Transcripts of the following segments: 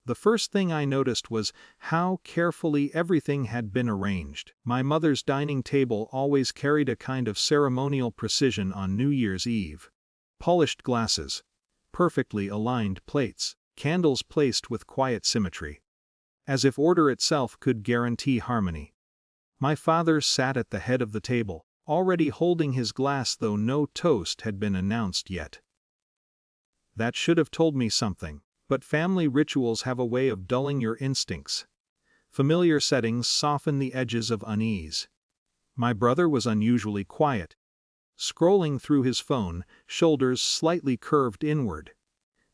The first thing I noticed was how carefully everything had been arranged. My mother's dining table always carried a kind of ceremonial precision on New Year's Eve. Polished glasses, perfectly aligned plates, candles placed with quiet symmetry. As if order itself could guarantee harmony. My father sat at the head of the table, already holding his glass though no toast had been announced yet. That should have told me something, but family rituals have a way of dulling your instincts. Familiar settings soften the edges of unease. My brother was unusually quiet. Scrolling through his phone, shoulders slightly curved inward.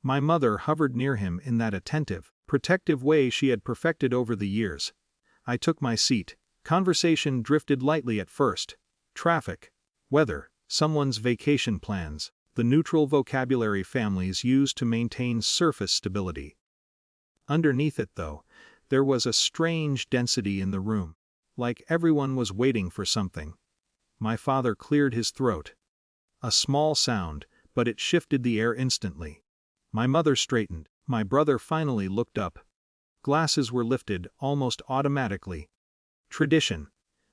My mother hovered near him in that attentive, protective way she had perfected over the years. I took my seat. Conversation drifted lightly at first. Traffic, weather, someone's vacation plans, the neutral vocabulary families use to maintain surface stability. Underneath it, though, there was a strange density in the room, like everyone was waiting for something. My father cleared his throat. A small sound, but it shifted the air instantly. My mother straightened. My brother finally looked up. Glasses were lifted almost automatically. Tradition.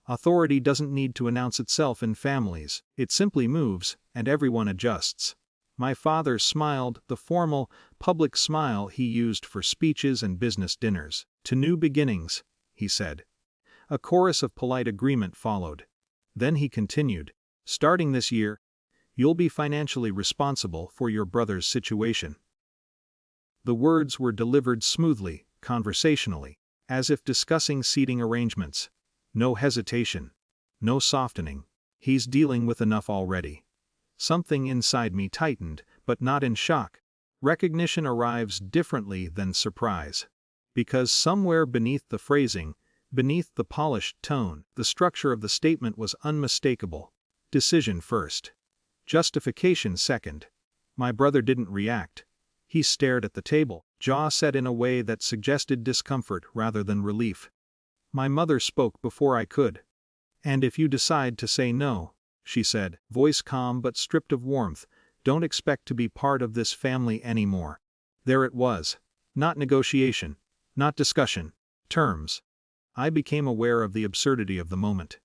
Authority doesn't need to announce itself in families, it simply moves, and everyone adjusts. My father smiled, the formal, public smile he used for speeches and business dinners. "To new beginnings," he said. A chorus of polite agreement followed. Then he continued, "Starting this year, you'll be financially responsible for your brother's situation." The words were delivered smoothly, conversationally, as if discussing seating arrangements. No hesitation. No softening. He's dealing with enough already. Something inside me tightened, but not in shock. Recognition arrives differently than surprise. Because somewhere beneath the phrasing, beneath the polished tone, the structure of the statement was unmistakable. Decision first. Justification second. My brother didn't react. He stared at the table, jaw set in a way that suggested discomfort rather than relief. My mother spoke before I could. "And if you decide to say no," she said, voice calm but stripped of warmth, "don't expect to be part of this family anymore." There it was. Not negotiation. Not discussion. Terms. I became aware of the absurdity of the moment.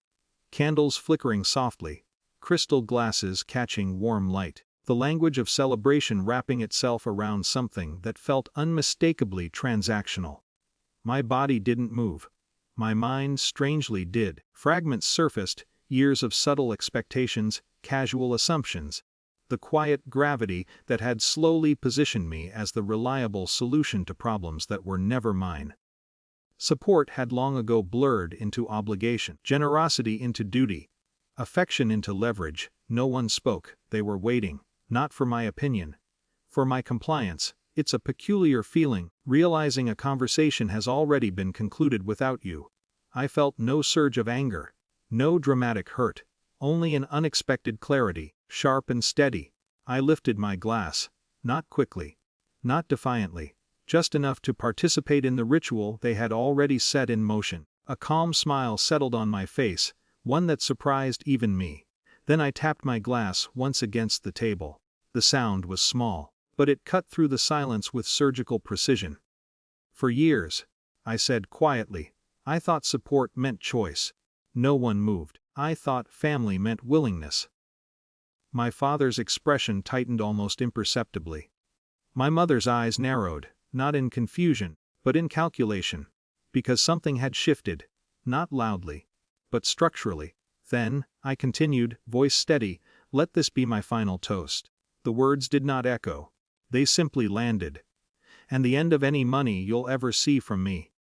Candles flickering softly. Crystal glasses catching warm light. The language of celebration wrapping itself around something that felt unmistakably transactional. My body didn't move. My mind strangely did. Fragments surfaced, years of subtle expectations, casual assumptions. The quiet gravity that had slowly positioned me as the reliable solution to problems that were never mine. Support had long ago blurred into obligation, generosity into duty, affection into leverage. No one spoke. They were waiting, not for my opinion, for my compliance. It's a peculiar feeling, realizing a conversation has already been concluded without you. I felt no surge of anger, no dramatic hurt, only an unexpected clarity, sharp and steady. I lifted my glass, not quickly, not defiantly, just enough to participate in the ritual they had already set in motion. A calm smile settled on my face, one that surprised even me. Then I tapped my glass once against the table. The sound was small, but it cut through the silence with surgical precision. "For years," I said quietly, "I thought support meant choice." No one moved. I thought family meant willingness. My father's expression tightened almost imperceptibly. My mother's eyes narrowed, not in confusion, but in calculation. Because something had shifted, not loudly, but structurally. "Then," I continued, voice steady, "let this be my final toast." The words did not echo. They simply landed. "And the end of any money you'll ever see from me."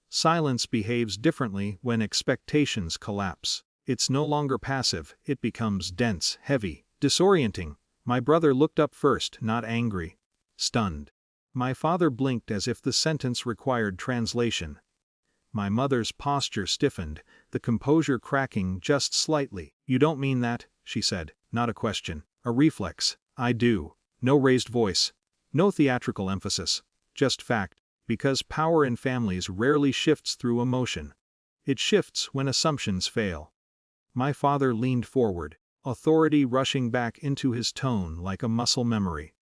Silence behaves differently when expectations collapse. It's no longer passive, it becomes dense, heavy, disorienting. My brother looked up first, not angry. Stunned. My father blinked as if the sentence required translation. My mother's posture stiffened, the composure cracking just slightly. "You don't mean that," she said, not a question, a reflex. "I do." No raised voice. No theatrical emphasis. Just fact. Because power in families rarely shifts through emotion. It shifts when assumptions fail. My father leaned forward, authority rushing back into his tone like a muscle memory.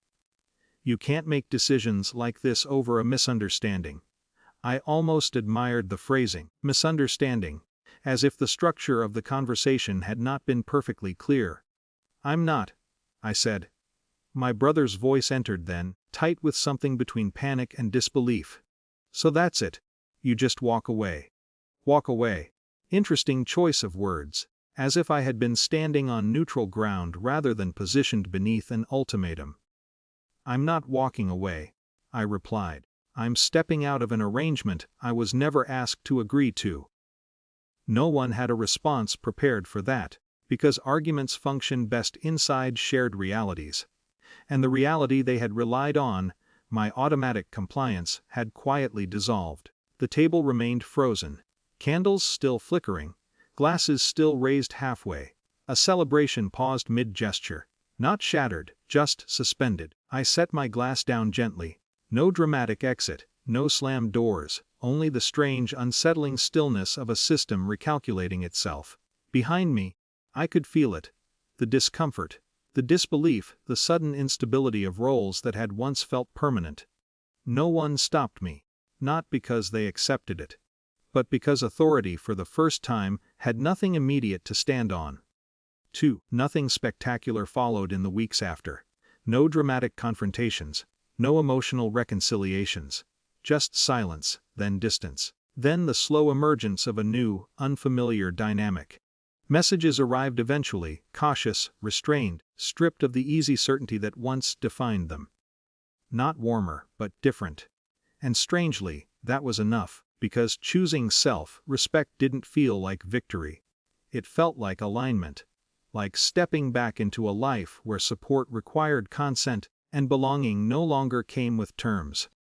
You can't make decisions like this over a misunderstanding. I almost admired the phrasing, misunderstanding, as if the structure of the conversation had not been perfectly clear. I'm not, I said. My brother's voice entered then, tight with something between panic and disbelief. So that's it. You just walk away. Walk away. Interesting choice of words, as if I had been standing on neutral ground rather than positioned beneath an ultimatum. I'm not walking away, I replied. I'm stepping out of an arrangement I was never asked to agree to. No one had a response prepared for that, because arguments function best inside shared realities. And the reality they had relied on, my automatic compliance, had quietly dissolved. The table remained frozen, candles still flickering, glasses still raised halfway. A celebration paused mid-gesture, not shattered, just suspended. I set my glass down gently. No dramatic exit, no slammed doors, only the strange, unsettling stillness of a system recalculating itself. Behind me, I could feel it. The discomfort, the disbelief, the sudden instability of roles that had once felt permanent. No one stopped me, not because they accepted it, but because authority for the first time had nothing immediate to stand on. 2. Nothing spectacular followed in the weeks after. No dramatic confrontations, no emotional reconciliations. Just silence, then distance. Then the slow emergence of a new, unfamiliar dynamic. Messages arrived eventually, cautious, restrained, stripped of the easy certainty that once defined them. Not warmer, but different. And strangely, that was enough, because choosing self-respect didn't feel like victory. It felt like alignment. Like stepping back into a life where support required consent, and belonging no longer came with terms.